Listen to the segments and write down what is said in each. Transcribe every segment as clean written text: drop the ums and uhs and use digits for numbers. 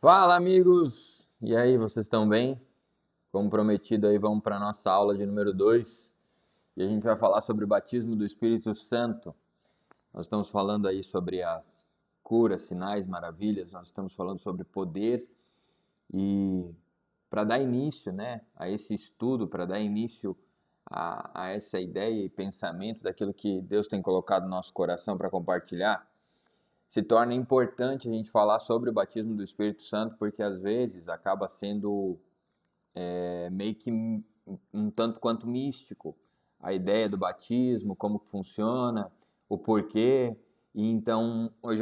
Fala, amigos! E aí, vocês estão bem? Como prometido aí, vamos para a nossa aula de número 2 e a gente vai falar sobre o batismo do Espírito Santo. Nós estamos falando aí sobre as curas, sinais, maravilhas, nós estamos falando sobre poder e para dar início, a esse estudo, para dar início a essa ideia e pensamento daquilo que Deus tem colocado no nosso coração para compartilhar, se torna importante a gente falar sobre o batismo do Espírito Santo, porque às vezes acaba sendo meio que um tanto quanto místico a ideia do batismo, como que funciona, o porquê. E então hoje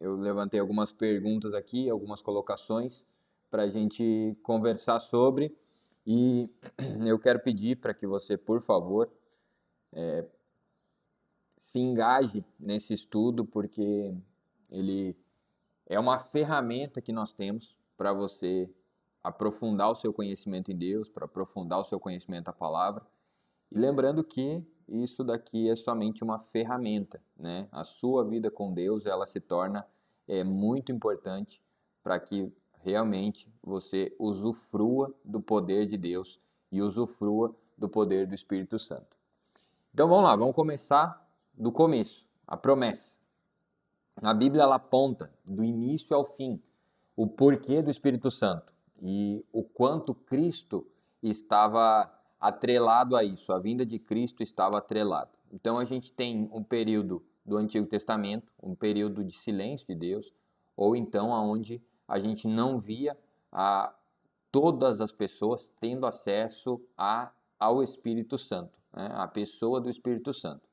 eu levantei algumas perguntas aqui, algumas colocações para a gente conversar sobre, e eu quero pedir para que você, por favor, se engaje nesse estudo, porque ele é uma ferramenta que nós temos para você aprofundar o seu conhecimento em Deus, para aprofundar o seu conhecimento da palavra. E lembrando que isso daqui é somente uma ferramenta, né? A sua vida com Deus, ela se torna muito importante para que realmente você usufrua do poder de Deus e usufrua do poder do Espírito Santo. Então vamos lá, vamos começar do começo, a promessa. A Bíblia ela aponta do início ao fim o porquê do Espírito Santo e o quanto Cristo estava atrelado a isso, a vinda de Cristo estava atrelada. Então a gente tem um período do Antigo Testamento, um período de silêncio de Deus, ou então onde a gente não via todas as pessoas tendo acesso ao Espírito Santo, né? A pessoa do Espírito Santo.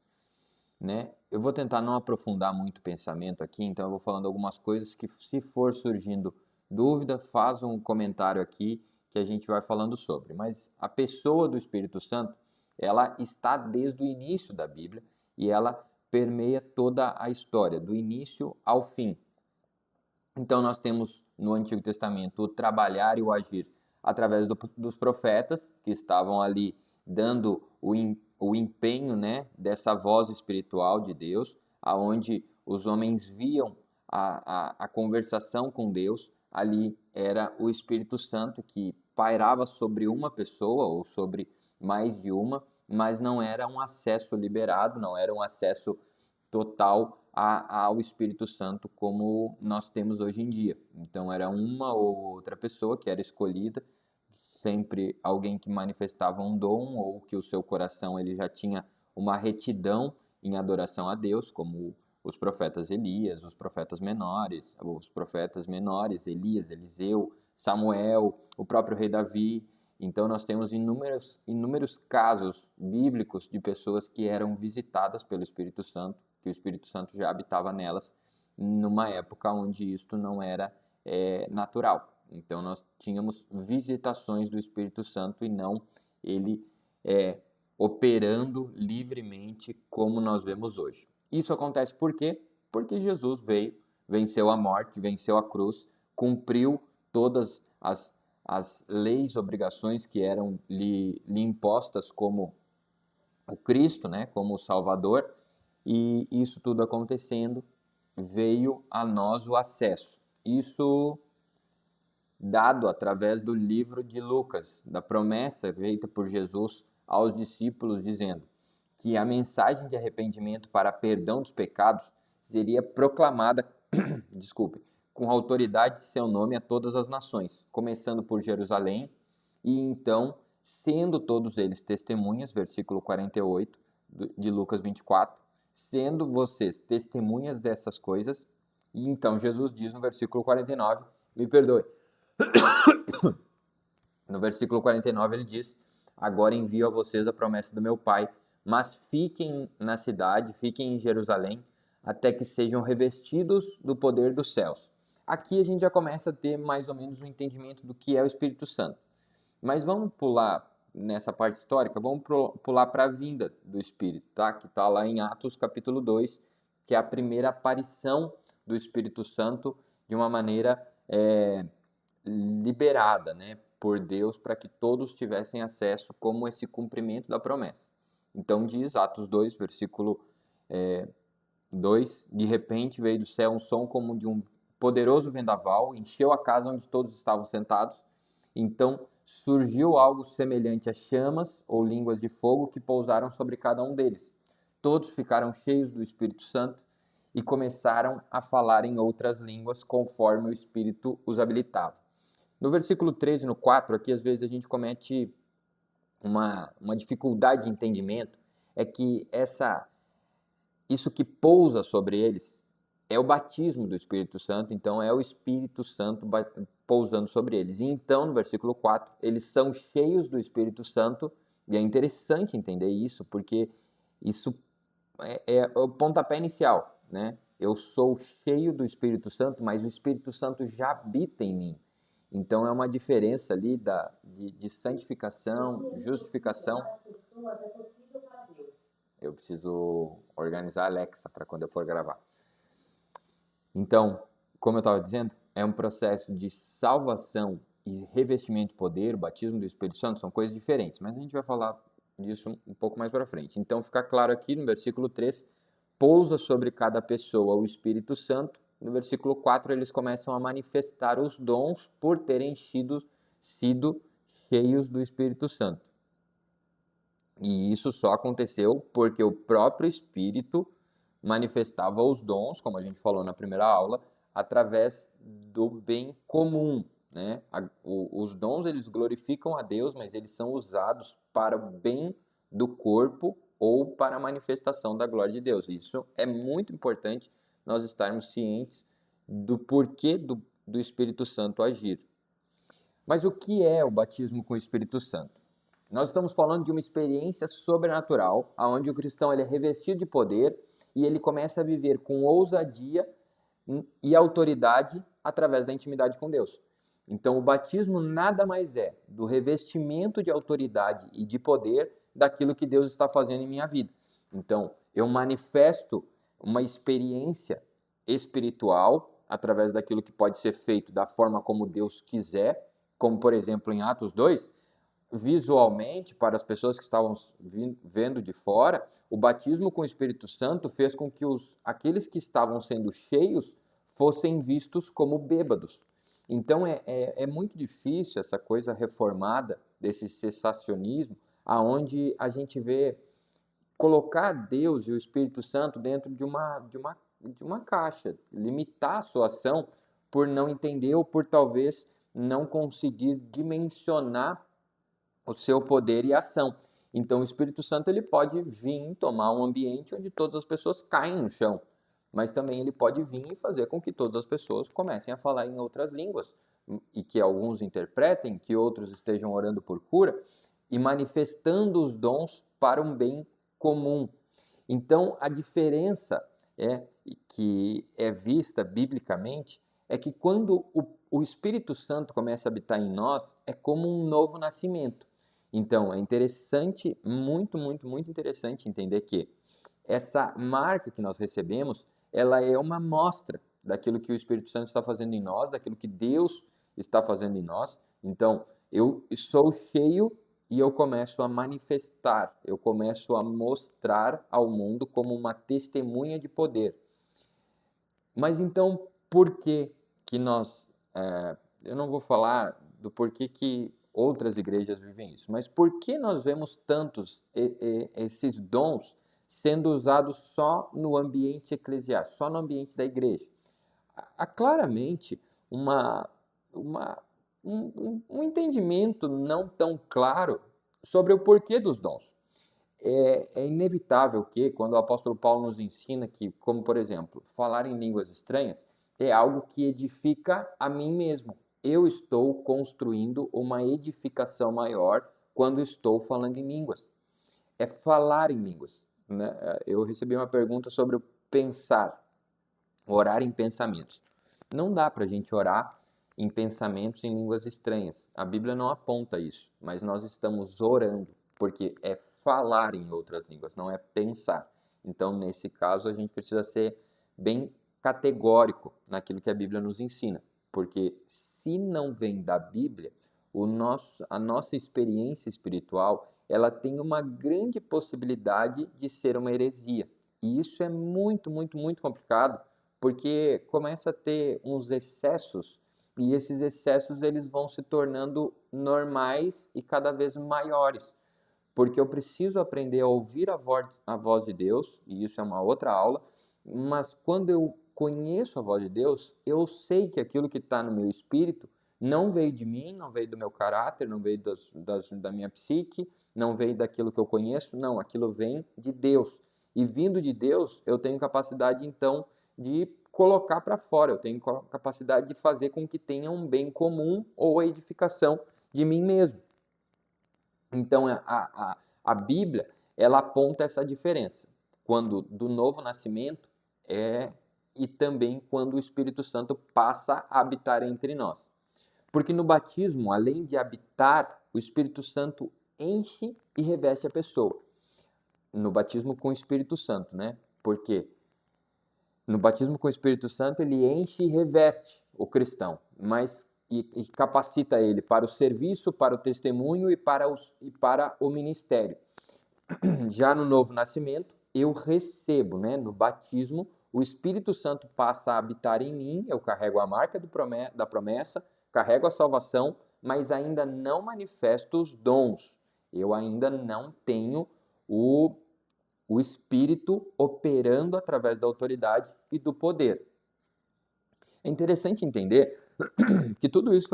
Né? Eu vou tentar não aprofundar muito o pensamento aqui, então eu vou falando algumas coisas que, se for surgindo dúvida, faz um comentário aqui que a gente vai falando sobre. Mas a pessoa do Espírito Santo, ela está desde o início da Bíblia e ela permeia toda a história, do início ao fim. Então nós temos no Antigo Testamento o trabalhar e o agir através dos profetas, que estavam ali dando o empenho, né, dessa voz espiritual de Deus, aonde os homens viam a conversação com Deus. Ali era o Espírito Santo que pairava sobre uma pessoa ou sobre mais de uma, mas não era um acesso liberado, não era um acesso total ao Espírito Santo como nós temos hoje em dia. Então era uma ou outra pessoa que era escolhida, sempre alguém que manifestava um dom ou que o seu coração ele já tinha uma retidão em adoração a Deus, como os profetas Elias, os profetas menores, Elias, Eliseu, Samuel, o próprio rei Davi. Então nós temos inúmeros casos bíblicos de pessoas que eram visitadas pelo Espírito Santo, que o Espírito Santo já habitava nelas, numa época onde isto não era natural. Então nós tínhamos visitações do Espírito Santo e não ele operando livremente como nós vemos hoje. Isso acontece por quê? Porque Jesus veio, venceu a morte, venceu a cruz, cumpriu todas as leis, obrigações que eram lhe impostas como o Cristo, né, como o Salvador, e isso tudo acontecendo, veio a nós o acesso. Isso dado através do livro de Lucas, da promessa feita por Jesus aos discípulos, dizendo que a mensagem de arrependimento para perdão dos pecados seria proclamada, desculpe, com autoridade de seu nome a todas as nações, começando por Jerusalém, e então, sendo todos eles testemunhas, versículo 48 de Lucas 24, sendo vocês testemunhas dessas coisas, e então Jesus diz no versículo 49, me perdoe, no versículo 49 ele diz, agora envio a vocês a promessa do meu Pai, mas fiquem na cidade, fiquem em Jerusalém, até que sejam revestidos do poder dos céus. Aqui a gente já começa a ter mais ou menos um entendimento do que é o Espírito Santo. Mas vamos pular nessa parte histórica, vamos pular para a vinda do Espírito, tá? Que está lá em Atos capítulo 2, que é a primeira aparição do Espírito Santo de uma maneira liberada, né, por Deus, para que todos tivessem acesso como esse cumprimento da promessa. Então diz, Atos 2, versículo 2, de repente veio do céu um som como de um poderoso vendaval encheu a casa onde todos estavam sentados. Então surgiu algo semelhante a chamas ou línguas de fogo que pousaram sobre cada um deles. Todos ficaram cheios do Espírito Santo e começaram a falar em outras línguas conforme o Espírito os habilitava. No versículo 13 e no 4, aqui às vezes a gente comete uma dificuldade de entendimento, é que isso que pousa sobre eles é o batismo do Espírito Santo, então é o Espírito Santo pousando sobre eles. E então, no versículo 4, eles são cheios do Espírito Santo, e é interessante entender isso, porque isso é o pontapé inicial, né? Eu sou cheio do Espírito Santo, mas o Espírito Santo já habita em mim. Então é uma diferença ali de santificação, justificação. Eu preciso organizar a Alexa para quando eu for gravar. Então, como eu estava dizendo, é um processo de salvação e revestimento de poder, o batismo do Espírito Santo, são coisas diferentes, mas a gente vai falar disso um pouco mais para frente. Então, fica claro aqui no versículo 3, pousa sobre cada pessoa o Espírito Santo. No versículo 4, eles começam a manifestar os dons por terem sido cheios do Espírito Santo. E isso só aconteceu porque o próprio Espírito manifestava os dons, como a gente falou na primeira aula, através do bem comum, né? Os dons, eles glorificam a Deus, mas eles são usados para o bem do corpo ou para a manifestação da glória de Deus. Isso é muito importante nós estarmos cientes do porquê do Espírito Santo agir. Mas o que é o batismo com o Espírito Santo? Nós estamos falando de uma experiência sobrenatural, onde o cristão ele é revestido de poder e ele começa a viver com ousadia e autoridade através da intimidade com Deus. Então, o batismo nada mais é do revestimento de autoridade e de poder daquilo que Deus está fazendo em minha vida. Então, eu manifesto uma experiência espiritual através daquilo que pode ser feito da forma como Deus quiser, como, por exemplo, em Atos 2, visualmente, para as pessoas que estavam vendo de fora, o batismo com o Espírito Santo fez com que aqueles que estavam sendo cheios fossem vistos como bêbados. Então é muito difícil essa coisa reformada desse cessacionismo, aonde a gente vê colocar Deus e o Espírito Santo dentro de uma caixa, limitar a sua ação por não entender ou por talvez não conseguir dimensionar o seu poder e ação. Então o Espírito Santo ele pode vir tomar um ambiente onde todas as pessoas caem no chão, mas também ele pode vir e fazer com que todas as pessoas comecem a falar em outras línguas e que alguns interpretem, que outros estejam orando por cura e manifestando os dons para um bem comum. Então a diferença que é vista biblicamente é que quando o Espírito Santo começa a habitar em nós, é como um novo nascimento. Então, é interessante, muito, muito, muito interessante entender que essa marca que nós recebemos, ela é uma mostra daquilo que o Espírito Santo está fazendo em nós, daquilo que Deus está fazendo em nós. Então, eu sou cheio e eu começo a manifestar, eu começo a mostrar ao mundo como uma testemunha de poder. Mas então, por que nós... eu não vou falar do porquê que outras igrejas vivem isso, mas por que nós vemos tantos esses dons sendo usados só no ambiente eclesiástico, só no ambiente da igreja? Há claramente um entendimento não tão claro sobre o porquê dos dons. É inevitável que, quando o apóstolo Paulo nos ensina que, como por exemplo, falar em línguas estranhas é algo que edifica a mim mesmo. Eu estou construindo uma edificação maior quando estou falando em línguas. É falar em línguas, né? Eu recebi uma pergunta sobre o pensar, orar em pensamentos. Não dá para a gente orar em pensamentos em línguas estranhas. A Bíblia não aponta isso, mas nós estamos orando, porque é falar em outras línguas, não é pensar. Então, nesse caso, a gente precisa ser bem categórico naquilo que a Bíblia nos ensina, porque se não vem da Bíblia, a nossa experiência espiritual, ela tem uma grande possibilidade de ser uma heresia. E isso é muito, muito, muito complicado, porque começa a ter uns excessos, e esses excessos eles vão se tornando normais e cada vez maiores, porque eu preciso aprender a ouvir a voz de Deus, e isso é uma outra aula, mas quando eu conheço a voz de Deus, eu sei que aquilo que está no meu espírito não veio de mim, não veio do meu caráter, não veio da minha psique, não veio daquilo que eu conheço, não, aquilo vem de Deus. E vindo de Deus, eu tenho capacidade então de colocar para fora, eu tenho capacidade de fazer com que tenha um bem comum ou a edificação de mim mesmo. Então, a Bíblia, ela aponta essa diferença, quando do novo nascimento e também quando o Espírito Santo passa a habitar entre nós. Porque no batismo, além de habitar, o Espírito Santo enche e reveste a pessoa. No batismo com o Espírito Santo, né? Porque no batismo com o Espírito Santo, ele enche e reveste o cristão, e capacita ele para o serviço, para o testemunho e para o ministério. Já no novo nascimento, eu recebo, né? No batismo, o Espírito Santo passa a habitar em mim, eu carrego a marca da promessa, carrego a salvação, mas ainda não manifesto os dons. Eu ainda não tenho o Espírito operando através da autoridade e do poder. É interessante entender que tudo isso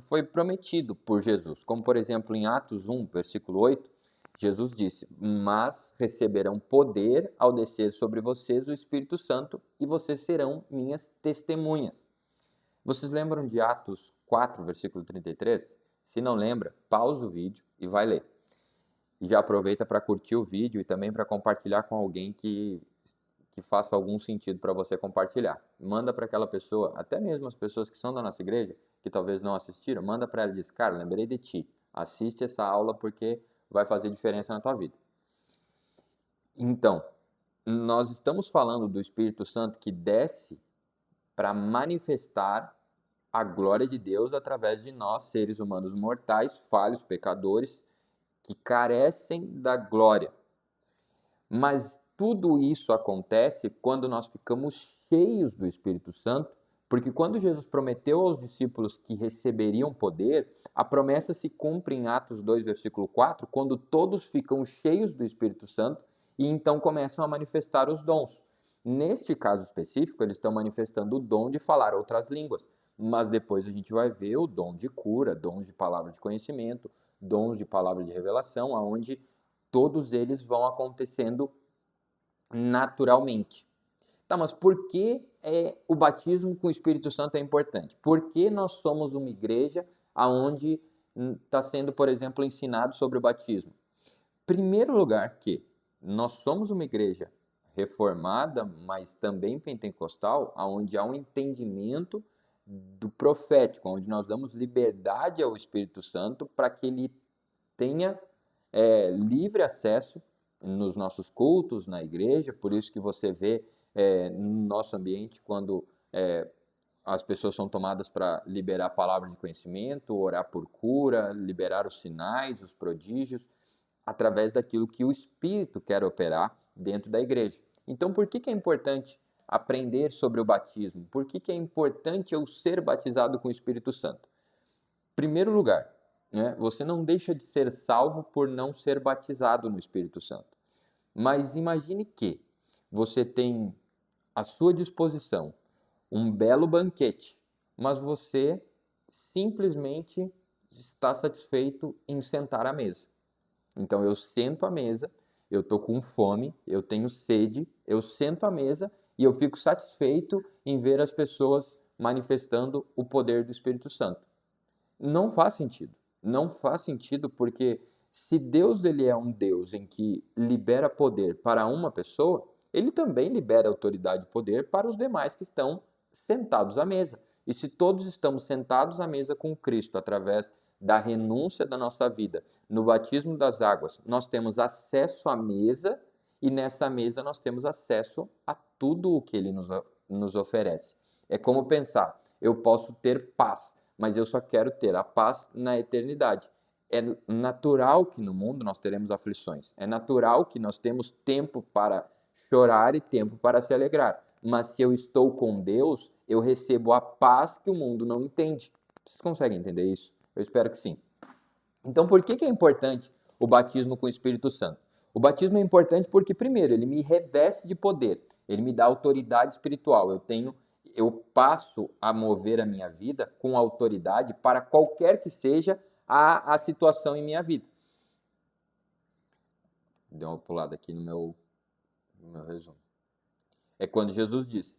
foi prometido por Jesus, como por exemplo em Atos 1, versículo 8, Jesus disse: mas receberão poder ao descer sobre vocês o Espírito Santo e vocês serão minhas testemunhas. Vocês lembram de Atos 4, versículo 33? Se não lembra, pausa o vídeo e vai ler. E já aproveita para curtir o vídeo e também para compartilhar com alguém que faça algum sentido para você compartilhar. Manda para aquela pessoa, até mesmo as pessoas que são da nossa igreja, que talvez não assistiram, manda para ela e diz: cara, lembrei de ti, assiste essa aula porque vai fazer diferença na tua vida. Então, nós estamos falando do Espírito Santo que desce para manifestar a glória de Deus através de nós, seres humanos mortais, falhos, pecadores, que carecem da glória. Mas tudo isso acontece quando nós ficamos cheios do Espírito Santo, porque quando Jesus prometeu aos discípulos que receberiam poder, a promessa se cumpre em Atos 2, versículo 4, quando todos ficam cheios do Espírito Santo e então começam a manifestar os dons. Neste caso específico, eles estão manifestando o dom de falar outras línguas, mas depois a gente vai ver o dom de cura, dons de palavra de conhecimento, dons de palavra de revelação, onde todos eles vão acontecendo naturalmente. Tá, mas por que o batismo com o Espírito Santo é importante? Por que nós somos uma igreja onde está sendo, por exemplo, ensinado sobre o batismo? Primeiro lugar que nós somos uma igreja reformada, mas também pentecostal, onde há um entendimento do profético, onde nós damos liberdade ao Espírito Santo para que ele tenha livre acesso nos nossos cultos, na igreja, por isso que você vê no nosso ambiente quando as pessoas são tomadas para liberar a palavra de conhecimento, orar por cura, liberar os sinais, os prodígios, através daquilo que o Espírito quer operar dentro da igreja. Então, por que é importante aprender sobre o batismo? Por que é importante eu ser batizado com o Espírito Santo? Primeiro lugar, né, você não deixa de ser salvo por não ser batizado no Espírito Santo. Mas imagine que você tem à sua disposição um belo banquete, mas você simplesmente está satisfeito em sentar à mesa. Então eu sento à mesa, eu estou com fome, eu tenho sede, eu sento à mesa e eu fico satisfeito em ver as pessoas manifestando o poder do Espírito Santo. Não faz sentido. Não faz sentido porque se Deus ele é um Deus em que libera poder para uma pessoa, ele também libera autoridade e poder para os demais que estão sentados à mesa. E se todos estamos sentados à mesa com Cristo através da renúncia da nossa vida, no batismo das águas, nós temos acesso à mesa e nessa mesa nós temos acesso a tudo o que ele nos oferece. É como pensar, eu posso ter paz, mas eu só quero ter a paz na eternidade. É natural que no mundo nós teremos aflições. É natural que nós temos tempo para chorar e tempo para se alegrar. mas se eu estou com Deus, eu recebo a paz que o mundo não entende. Vocês conseguem entender isso? Eu espero que sim. Então, por que é importante o batismo com o Espírito Santo? O batismo é importante porque, primeiro, ele me reveste de poder, ele me dá autoridade espiritual. Eu passo a mover a minha vida com autoridade para qualquer que seja a situação em minha vida. Deu uma pulada aqui no meu resumo. É quando Jesus diz: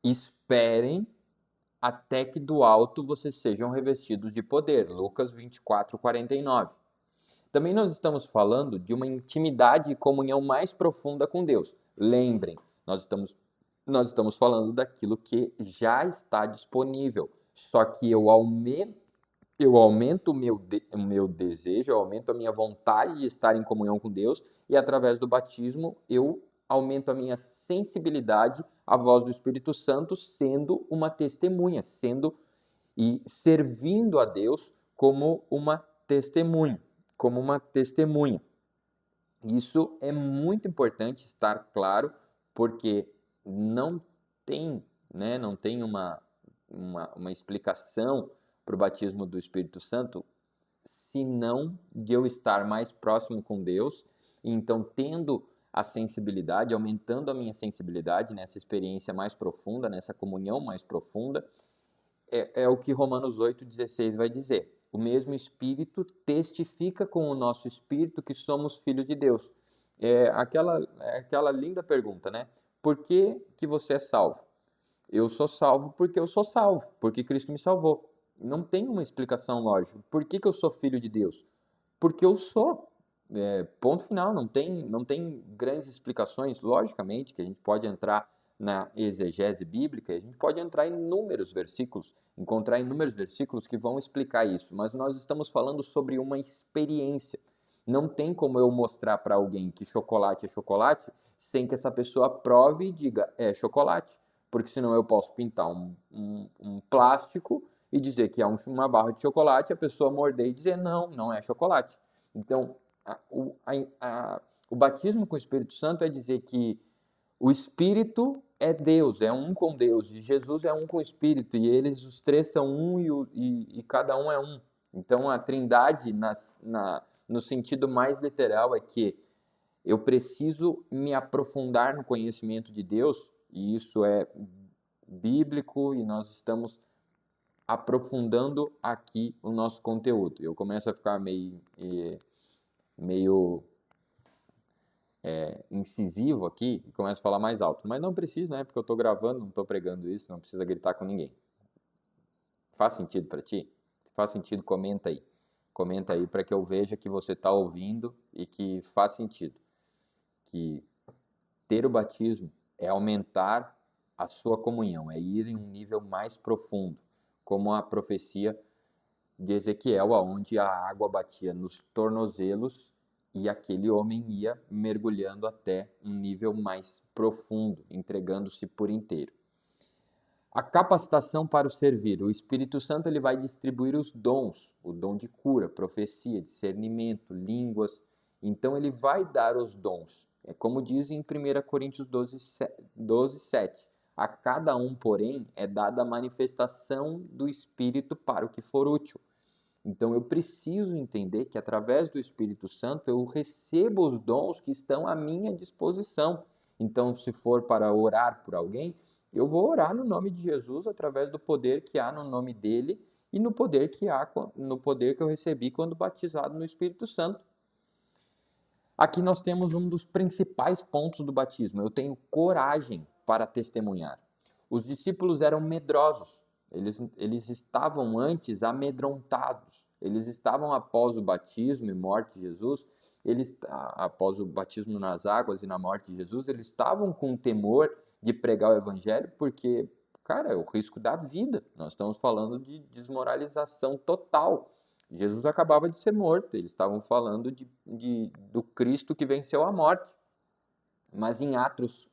esperem até que do alto vocês sejam revestidos de poder. Lucas 24, 49. Também nós estamos falando de uma intimidade e comunhão mais profunda com Deus. Lembrem, nós estamos falando daquilo que já está disponível. Só que eu aumento o meu desejo, eu aumento a minha vontade de estar em comunhão com Deus e através do batismo eu aumento a minha sensibilidade à voz do Espírito Santo, sendo uma testemunha, sendo e servindo a Deus como uma testemunha. Isso é muito importante estar claro, porque não tem uma explicação para o batismo do Espírito Santo, senão de eu estar mais próximo com Deus, e então tendo a sensibilidade, aumentando a minha sensibilidade nessa experiência mais profunda, nessa comunhão mais profunda, é o que Romanos 8,16 vai dizer. O mesmo Espírito testifica com o nosso Espírito que somos filhos de Deus. Aquela linda pergunta, né? Por que você é salvo? Eu sou salvo porque eu sou salvo, porque Cristo me salvou. Não tem uma explicação lógica. Por que eu sou filho de Deus? Porque eu sou. Ponto final, não tem grandes explicações. Logicamente que a gente pode entrar na exegese bíblica, a gente pode entrar em inúmeros versículos, encontrar inúmeros versículos que vão explicar isso, mas nós estamos falando sobre uma experiência. Não tem como eu mostrar para alguém que chocolate é chocolate sem que essa pessoa prove e diga é chocolate, porque senão eu posso pintar um plástico e dizer que é uma barra de chocolate, a pessoa morder e dizer não é chocolate. Então, o batismo com o Espírito Santo é dizer que o Espírito é Deus, é um com Deus, e Jesus é um com o Espírito, e eles, os três, são um e cada um é um. Então, a Trindade, no sentido mais literal, é que eu preciso me aprofundar no conhecimento de Deus, e isso é bíblico, e nós estamos aprofundando aqui o nosso conteúdo. Eu começo a ficar meio incisivo aqui e começo a falar mais alto. Mas não precisa, né? Porque eu estou gravando, não estou pregando isso, não precisa gritar com ninguém. Faz sentido para ti? Se faz sentido, comenta aí. Comenta aí para que eu veja que você está ouvindo e que faz sentido. Que ter o batismo é aumentar a sua comunhão, é ir em um nível mais profundo, como a profecia de Ezequiel, aonde a água batia nos tornozelos e aquele homem ia mergulhando até um nível mais profundo, entregando-se por inteiro. A capacitação para o servir. O Espírito Santo ele vai distribuir os dons, o dom de cura, profecia, discernimento, línguas. Então ele vai dar os dons. É como diz em 1 Coríntios 12, 7. A cada um, porém, é dada a manifestação do Espírito para o que for útil. Então eu preciso entender que através do Espírito Santo eu recebo os dons que estão à minha disposição. Então, se for para orar por alguém, eu vou orar no nome de Jesus através do poder que há no nome dele e no poder que eu recebi quando batizado no Espírito Santo. Aqui nós temos um dos principais pontos do batismo. Eu tenho coragem para testemunhar. Os discípulos eram medrosos. Eles estavam antes amedrontados. Eles estavam após o batismo e morte de Jesus, após o batismo nas águas e na morte de Jesus, eles estavam com temor de pregar o evangelho porque, cara, é o risco da vida. Nós estamos falando de desmoralização total. Jesus acabava de ser morto, eles estavam falando do Cristo que venceu a morte. Mas em Atos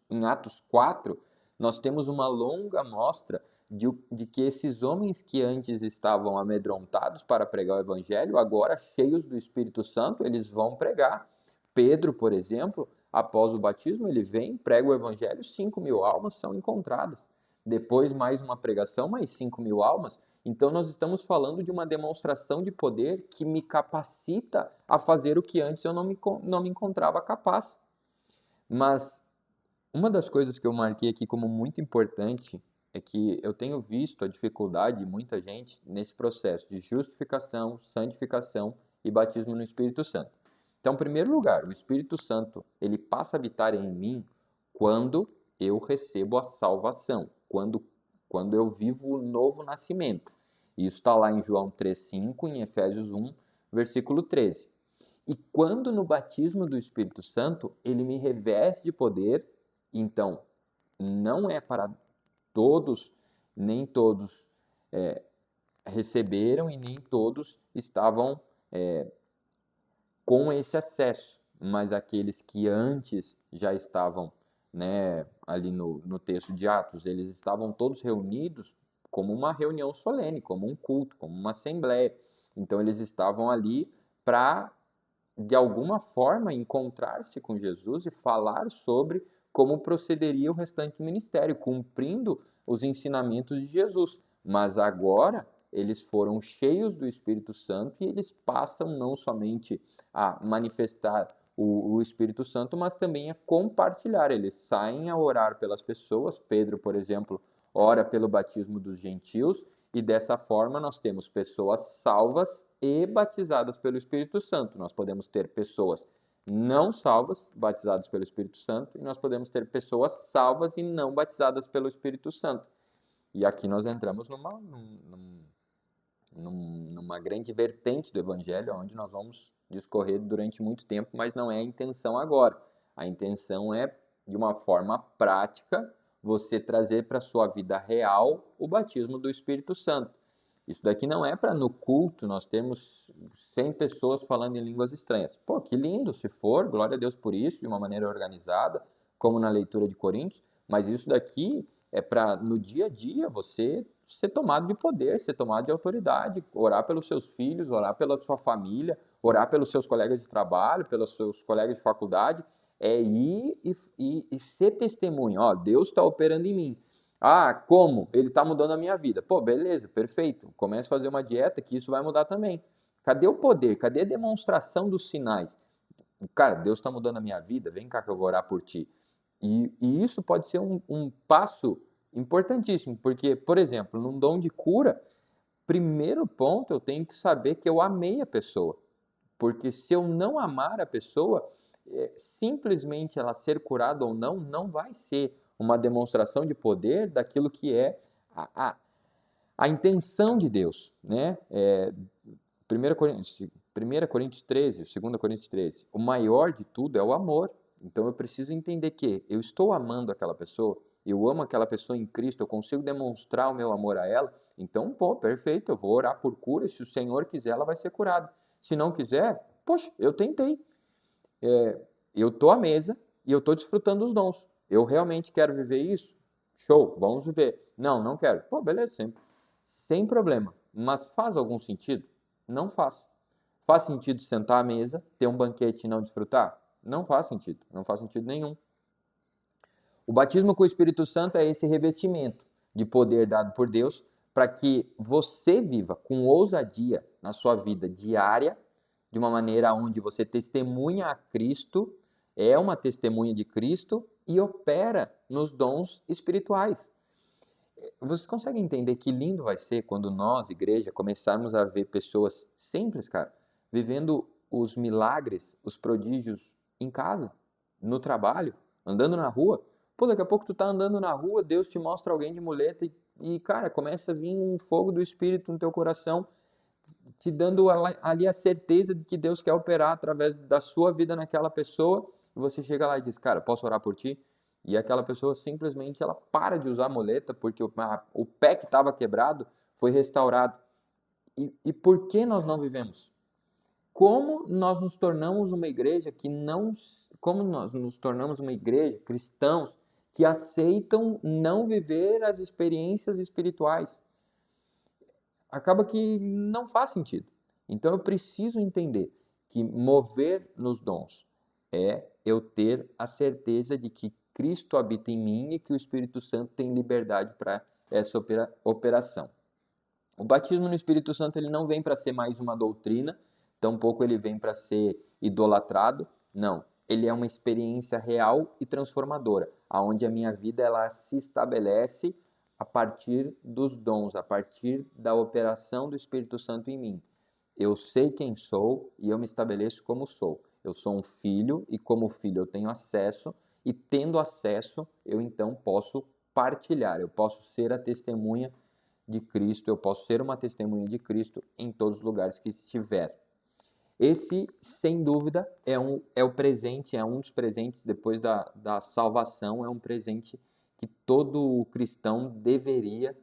4, nós temos uma longa mostra de que esses homens que antes estavam amedrontados para pregar o evangelho, agora cheios do Espírito Santo, eles vão pregar. Pedro, por exemplo, após o batismo, ele vem, prega o evangelho, 5.000 almas são encontradas. Depois, mais uma pregação, mais 5.000 almas. Então, nós estamos falando de uma demonstração de poder que me capacita a fazer o que antes eu não me encontrava capaz. Mas uma das coisas que eu marquei aqui como muito importante é que eu tenho visto a dificuldade de muita gente nesse processo de justificação, santificação e batismo no Espírito Santo. Então, em primeiro lugar, o Espírito Santo, ele passa a habitar em mim quando eu recebo a salvação, quando eu vivo o novo nascimento. Isso está lá em João 3,5, em Efésios 1, versículo 13. E quando no batismo do Espírito Santo, ele me reveste de poder, então, não é para todos, nem todos receberam e nem todos estavam com esse acesso, mas aqueles que antes já estavam, né, ali no texto de Atos, eles estavam todos reunidos como uma reunião solene, como um culto, como uma assembleia. Então eles estavam ali para, de alguma forma, encontrar-se com Jesus e falar sobre como procederia o restante do ministério, cumprindo os ensinamentos de Jesus. Mas agora eles foram cheios do Espírito Santo e eles passam não somente a manifestar o Espírito Santo, mas também a compartilhar. Eles saem a orar pelas pessoas. Pedro, por exemplo, ora pelo batismo dos gentios, e dessa forma nós temos pessoas salvas e batizadas pelo Espírito Santo. Nós podemos ter pessoas não salvas, batizadas pelo Espírito Santo, e nós podemos ter pessoas salvas e não batizadas pelo Espírito Santo. E aqui nós entramos numa grande vertente do Evangelho, onde nós vamos discorrer durante muito tempo, mas não é a intenção agora. A intenção é, de uma forma prática, você trazer para a sua vida real o batismo do Espírito Santo. Isso daqui não é para no culto nós temos 100 pessoas falando em línguas estranhas. Pô, que lindo, se for, glória a Deus por isso, de uma maneira organizada, como na leitura de Coríntios, mas isso daqui é para, no dia a dia, você ser tomado de poder, ser tomado de autoridade, orar pelos seus filhos, orar pela sua família, orar pelos seus colegas de trabalho, pelos seus colegas de faculdade, é ir e ser testemunho. Ó, Deus está operando em mim. Ah, como? Ele está mudando a minha vida. Pô, beleza, perfeito. Comece a fazer uma dieta que isso vai mudar também. Cadê o poder? Cadê a demonstração dos sinais? Cara, Deus está mudando a minha vida, vem cá que eu vou orar por ti. E isso pode ser um passo importantíssimo, porque, por exemplo, num dom de cura, primeiro ponto eu tenho que saber que eu amei a pessoa. Porque se eu não amar a pessoa, simplesmente ela ser curada ou não, não vai ser uma demonstração de poder daquilo que é a intenção de Deus, né? 1 Coríntios 13, 2 Coríntios 13, o maior de tudo é o amor. Então eu preciso entender que eu estou amando aquela pessoa, eu amo aquela pessoa em Cristo, eu consigo demonstrar o meu amor a ela, então, pô, perfeito, eu vou orar por cura, e se o Senhor quiser, ela vai ser curada. Se não quiser, poxa, eu tentei. Eu estou à mesa e eu estou desfrutando dos dons. Eu realmente quero viver isso? Show, vamos viver. Não, não quero. Pô, beleza, sem problema. Mas faz algum sentido? Não faz. Faz sentido sentar à mesa, ter um banquete e não desfrutar? Não faz sentido. Não faz sentido nenhum. O batismo com o Espírito Santo é esse revestimento de poder dado por Deus para que você viva com ousadia na sua vida diária, de uma maneira onde você testemunha a Cristo, é uma testemunha de Cristo e opera nos dons espirituais. Vocês conseguem entender que lindo vai ser quando nós, igreja, começarmos a ver pessoas simples, cara, vivendo os milagres, os prodígios em casa, no trabalho, andando na rua? Pô, daqui a pouco tu tá andando na rua, Deus te mostra alguém de muleta cara, começa a vir um fogo do Espírito no teu coração, te dando ali a certeza de que Deus quer operar através da sua vida naquela pessoa, e você chega lá e diz, cara, posso orar por ti? E aquela pessoa simplesmente ela para de usar a muleta porque o pé que estava quebrado foi restaurado. E por que nós não vivemos? Como nós nos tornamos uma igreja como nós nos tornamos uma igreja, cristãos, que aceitam não viver as experiências espirituais? Acaba que não faz sentido. Então eu preciso entender que mover nos dons é eu ter a certeza de que Cristo habita em mim e que o Espírito Santo tem liberdade para essa operação. O batismo no Espírito Santo ele não vem para ser mais uma doutrina, tampouco ele vem para ser idolatrado, não. Ele é uma experiência real e transformadora, aonde a minha vida ela se estabelece a partir dos dons, a partir da operação do Espírito Santo em mim. Eu sei quem sou e eu me estabeleço como sou. Eu sou um filho e como filho eu tenho acesso e tendo acesso eu então posso partilhar, eu posso ser a testemunha de Cristo, eu posso ser uma testemunha de Cristo em todos os lugares que estiver. Esse, sem dúvida, é o presente, é um dos presentes depois da salvação, é um presente que todo cristão deveria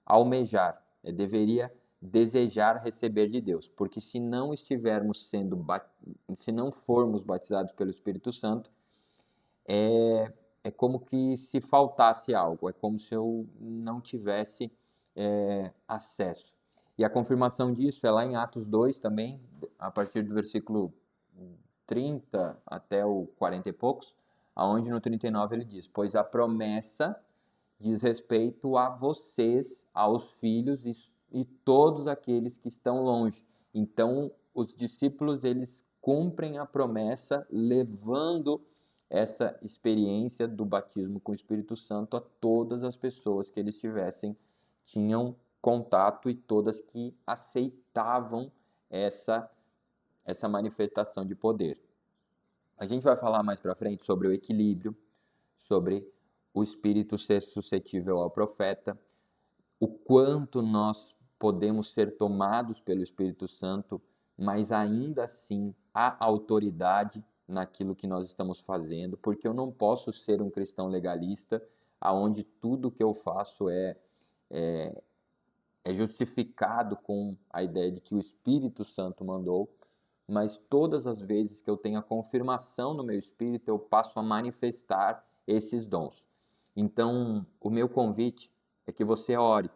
almejar, deveria desejar receber de Deus, porque se não estivermos se não formos batizados pelo Espírito Santo, é como que se faltasse algo, é como se eu não tivesse acesso. E a confirmação disso é lá em Atos 2 também, a partir do versículo 30 até o 40 e poucos, aonde no 39 ele diz: pois a promessa diz respeito a vocês, aos filhos e todos aqueles que estão longe. Então, os discípulos, eles cumprem a promessa levando essa experiência do batismo com o Espírito Santo a todas as pessoas que eles tinham contato e todas que aceitavam essa manifestação de poder. A gente vai falar mais para frente sobre o equilíbrio, sobre o Espírito ser suscetível ao profeta, o quanto nós podemos ser tomados pelo Espírito Santo, mas ainda assim há autoridade naquilo que nós estamos fazendo, porque eu não posso ser um cristão legalista, aonde tudo que eu faço é justificado com a ideia de que o Espírito Santo mandou, mas todas as vezes que eu tenho a confirmação no meu espírito, eu passo a manifestar esses dons. Então, o meu convite é que você ore,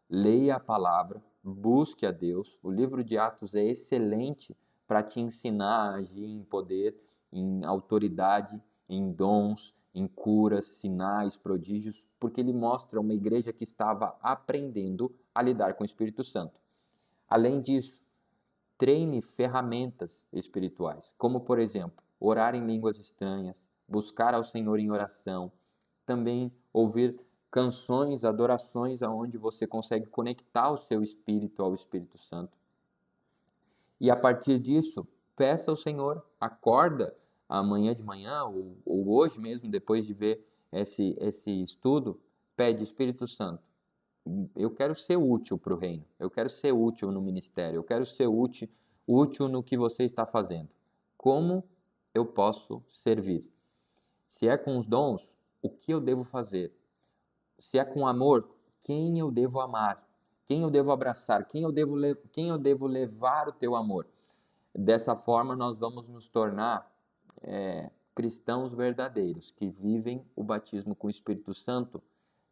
leia a palavra, busque a Deus. O livro de Atos é excelente para te ensinar a agir em poder, em autoridade, em dons, em curas, sinais, prodígios, porque ele mostra uma igreja que estava aprendendo a lidar com o Espírito Santo. Além disso, treine ferramentas espirituais, como, por exemplo, orar em línguas estranhas, buscar ao Senhor em oração, também ouvir canções, adorações, onde você consegue conectar o seu espírito ao Espírito Santo. E a partir disso, peça ao Senhor, acorda amanhã de manhã, ou hoje mesmo, depois de ver esse estudo, pede: Espírito Santo, eu quero ser útil para o reino, eu quero ser útil no ministério, eu quero ser útil no que você está fazendo. Como eu posso servir? Se é com os dons, o que eu devo fazer? Se é com amor, quem eu devo amar? Quem eu devo abraçar? Quem eu devo levar o teu amor? Dessa forma, nós vamos nos tornar cristãos verdadeiros, que vivem o batismo com o Espírito Santo,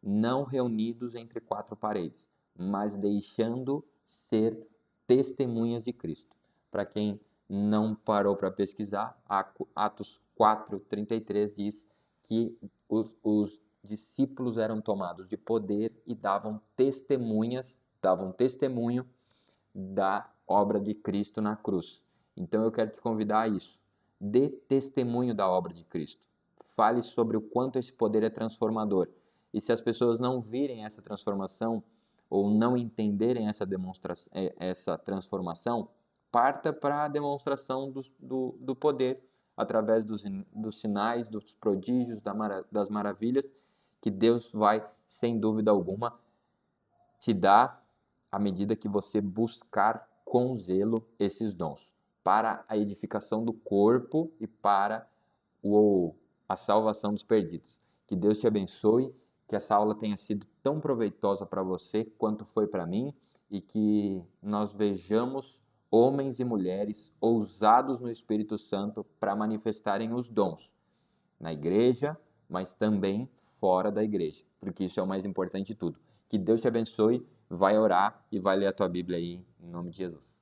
não reunidos entre quatro paredes, mas deixando ser testemunhas de Cristo. Para quem não parou para pesquisar, Atos 4:33 diz que os discípulos eram tomados de poder e davam testemunho da obra de Cristo na cruz. Então eu quero te convidar a isso. Dê testemunho da obra de Cristo. Fale sobre o quanto esse poder é transformador. E se as pessoas não virem essa transformação ou não entenderem essa transformação, parta para a demonstração do poder através dos sinais, dos prodígios, das maravilhas que Deus vai, sem dúvida alguma, te dar à medida que você buscar com zelo esses dons para a edificação do corpo e para a salvação dos perdidos. Que Deus te abençoe, que essa aula tenha sido tão proveitosa para você quanto foi para mim e que nós vejamos homens e mulheres ousados no Espírito Santo para manifestarem os dons na igreja, mas também fora da igreja, porque isso é o mais importante de tudo. Que Deus te abençoe, vai orar e vai ler a tua Bíblia aí, em nome de Jesus.